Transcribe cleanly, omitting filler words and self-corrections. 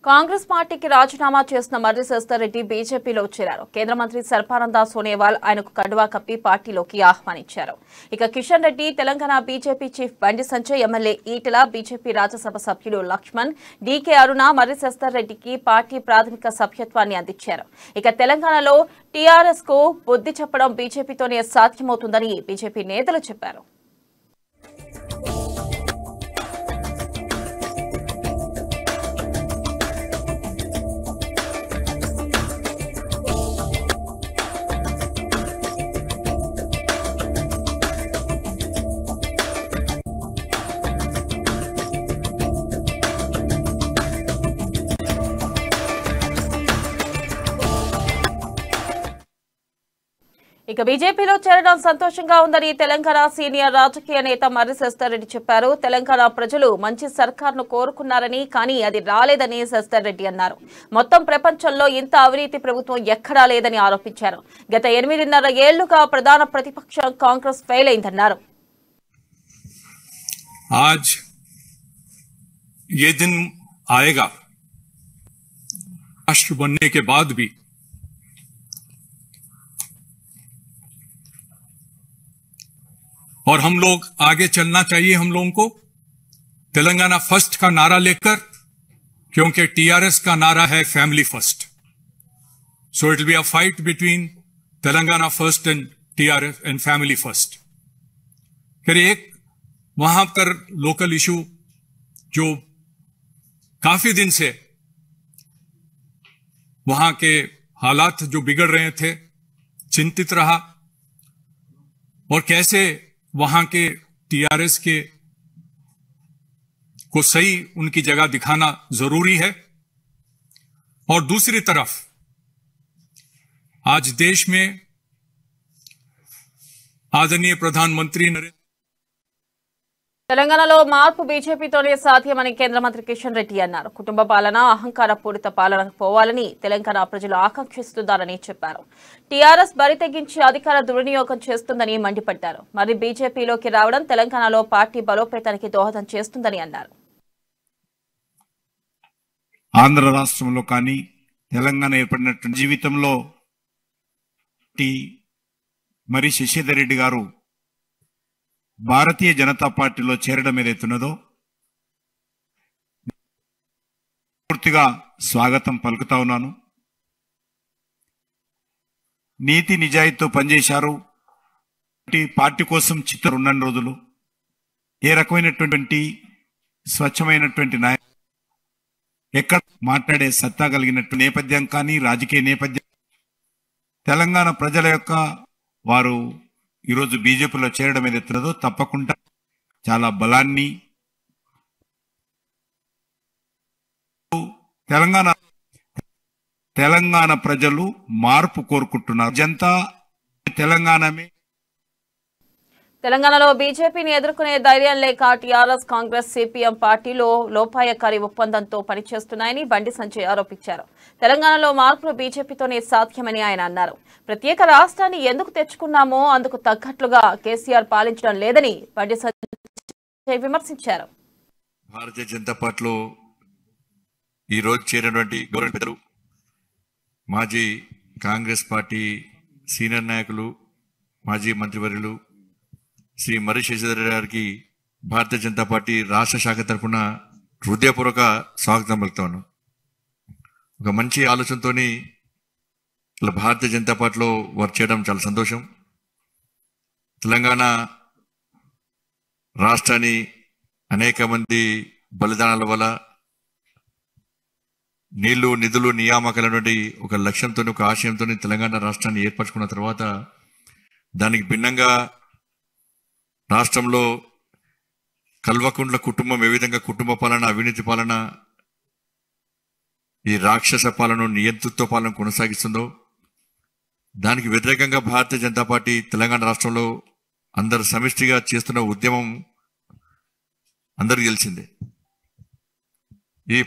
కాంగ్రెస్ పార్టీకి రాజీనామా చేసిన మర్రి శశిధర్ రెడ్డి బీజేపీలో చేరారు. కేంద్ర మంత్రి సర్బానంద సోనోవాల్ ఆయనకు కండువా కప్పి పార్టీలోకి ఆహ్వానించారు. ఇక Kishan Reddy, Telangana BJP chief Bandi Sanjay, MLA Etela, BJP Rajya Sabha సభ్యులు లక్ష్మణ్, డీకే అరుణ మర్రి శశిధర్ రెడ్డికి పార్టీ ప్రాథమిక సభ్యత్వాన్ని అందించారు. ఇక తెలంగాణలో టీఆర్ఎస్ కు బుద్ధి చెప్పడం బీజేపీతోనే సాధ్యమవుతుందని బీజేపీ నేతలు చెప్పారు. ఇక బీజేపీలో చేరడం సంతోషంగా ఉందని తెలంగాణ సీనియర్ రాజకీయ నేత మర్రి శశిధర్ రెడ్డి చెప్పారు. తెలంగాణ ప్రజలు మంచి సర్కార్ను కోరుకున్నారని, కానీ అది రాలేదని శశిధర్ రెడ్డి అన్నారు. మొత్తం ప్రపంచంలో ఇంత అవినీతి ప్రభుత్వం ఎక్కడా లేదని ఆరోపించారు. గత 8.5 ఏళ్లుగా ప్రధాన ప్రతిపక్షం కాంగ్రెస్ ఫెయిల్ అయిందన్నారు. आज ये दिन आएगा राष्ट्र बनने के बाद भी और हम लोग आगे चलना चाहिए। हम लोगों को तेलंगाना फर्स्ट का नारा लेकर, क्योंकि टीआरएस का नारा है family first. So it will be a fight between Telangana first and TRS and family first. फिर एक वहां पर लोकल इशू जो काफी दिन से वहां के हालात जो बिगड़ रहे थे, चिंतित रहा और कैसे वहां के टीआरएस के को सही उनकी जगह दिखाना जरूरी है। और दूसरी तरफ आज देश में आदरणीय प्रधानमंत्री नरेंद्र తెలంగాణలో మార్పు బీజేపీతోనే సాధ్యమని కేంద్ర మంత్రి కిషన్ రెడ్డి అన్నారు. కుటుంబ పాలన, అహంకార పూరిత పాలనకు పోవాలని తెలంగాణ ప్రజలు ఆకాంక్షిస్తున్నారని చెప్పారు. టీఆర్ఎస్ బరి తెగించి అధికార దుర్వినియోగం చేస్తుందని మండిపడ్డారు. మరి బీజేపీలోకి రావడం తెలంగాణలో పార్టీ బలోపేతానికి దోహదం చేస్తుందని అన్నారు. ఆంధ్ర రాష్ట్రంలో కానీ తెలంగాణ ఏర్పడినటువంటి జీవితంలో మరి శశిధర్ రెడ్డి గారు భారతీయ జనతా పార్టీలో చేరడం ఏదైతున్నదో పూర్తిగా స్వాగతం పలుకుతా ఉన్నాను. నీతి నిజాయితీతో పనిచేశారు. పార్టీ కోసం చిత్తరు ఉన్న రోజులు ఏ రకమైనటువంటి స్వచ్ఛమైనటువంటి నాయకులు, ఎక్కడ మాట్లాడే సత్తా కలిగినట్టు నేపథ్యం కానీ రాజకీయ నేపథ్యం తెలంగాణ ప్రజల యొక్క వారు ఈరోజు బీజేపీలో చేరడం ఏదైతున్నదో తప్పకుండా చాలా బలాన్ని తెలంగాణ ప్రజలు మార్పు కోరుకుంటున్నారు. జనతా తెలంగాణలో బీజేపీని ఎదుర్కొనే ధైర్యం లేక టీఆర్ఎస్, కాంగ్రెస్, సిపిఎం పార్టీలో లోపాయకారి ఒప్పందంతో పనిచేస్తున్నాయని బండి సంజయ్ ఆరోపించారు. తెలంగాణలో మార్పులు బీజేపీతోనే సాధ్యమని ఆయన అన్నారు. ప్రత్యేక రాష్ట్రాన్ని ఎందుకు తెచ్చుకున్నామో అందుకు తగ్గట్లుగా కేసీఆర్ పాలించడం లేదని బండి సంజయ్ విమర్శించారు. భారతీయ జనతా పార్టీలో ఈ రోజు చేరినటువంటి గౌరవ పెద్దలు, మాజీ కాంగ్రెస్ పార్టీ సీనియర్ నాయకులు, మాజీ మంత్రివర్యులు శ్రీ మర్రి శశిధర్ గారికి భారతీయ జనతా పార్టీ రాష్ట్ర శాఖ తరఫున హృదయపూర్వక స్వాగతం పలుకుతాను. ఒక మంచి ఆలోచనతో ఇలా భారతీయ జనతా పార్టీలో వర్క్ చేయడం చాలా సంతోషం. తెలంగాణ రాష్ట్రాన్ని అనేక మంది బలిదానాల వల్ల నీళ్లు, నిధులు, నియామకాలటువంటి ఒక లక్ష్యంతో, ఒక ఆశయంతో తెలంగాణ రాష్ట్రాన్ని ఏర్పరచుకున్న తర్వాత దానికి భిన్నంగా రాష్ట్రంలో కల్వకుంట్ల కుటుంబం ఏ విధంగా కుటుంబ పాలన, అవినీతి పాలన, ఈ రాక్షస పాలన, నియంతృత్వ పాలన కొనసాగిస్తుందో దానికి వ్యతిరేకంగా భారతీయ జనతా పార్టీ తెలంగాణ రాష్ట్రంలో అందరు సమిష్టిగా చేస్తున్న ఉద్యమం అందరికీ తెలిసిందే. ఈ